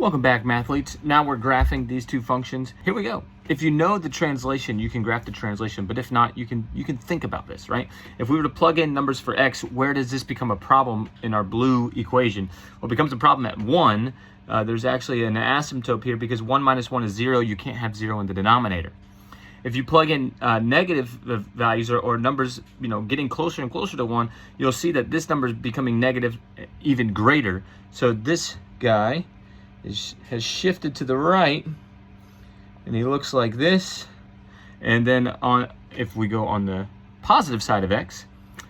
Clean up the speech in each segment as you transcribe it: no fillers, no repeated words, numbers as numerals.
Welcome back, mathletes. Now we're graphing these two functions. Here we go. If you know the translation, you can graph the translation, but if not, you can think about this, right? If we were to plug in numbers for x, where does this become a problem in our blue equation? Well, it becomes a problem at 1. There's actually an asymptote here because 1 minus 1 is 0. You can't have 0 in the denominator. If you plug in negative values or numbers, getting closer and closer to 1, you'll see that this number is becoming negative even greater. So this guy has shifted to the right, and he looks like this. And then if we go on the positive side of x,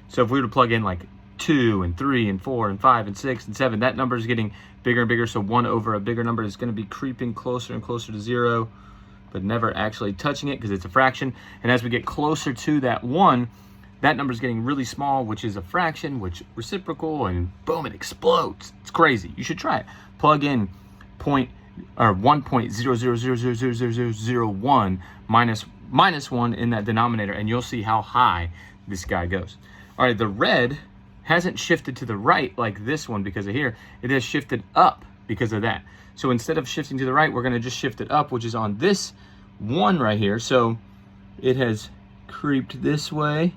so if we were to plug in like 2 and 3 and 4 and 5 and 6 and 7, that number is getting bigger and bigger. So 1 over a bigger number is going to be creeping closer and closer to 0, but never actually touching it because it's a fraction. And as we get closer to that 1, that number is getting really small, which is a fraction, which reciprocal, and boom, it explodes. It's crazy. You should try it. Plug in 1.00000001 minus 1 in that denominator, and you'll see how high this guy goes. All right, the red hasn't shifted to the right like this one because of here. It has shifted up because of that. So instead of shifting to the right, we're going to just shift it up, which is on this 1 right here. So it has creeped this way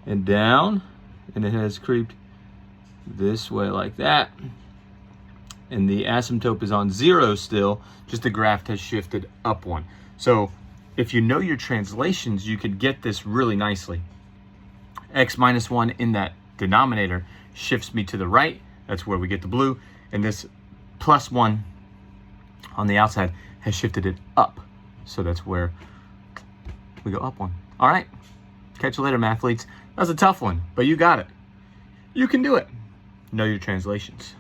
and down, and it has creeped this way like that. And the asymptote is on 0 still, just the graph has shifted up 1. So if you know your translations, you could get this really nicely. X minus 1 in that denominator shifts me to the right. That's where we get the blue. And this plus 1 on the outside has shifted it up. So that's where we go up 1. All right. Catch you later, mathletes. That was a tough one, but you got it. You can do it. Know your translations.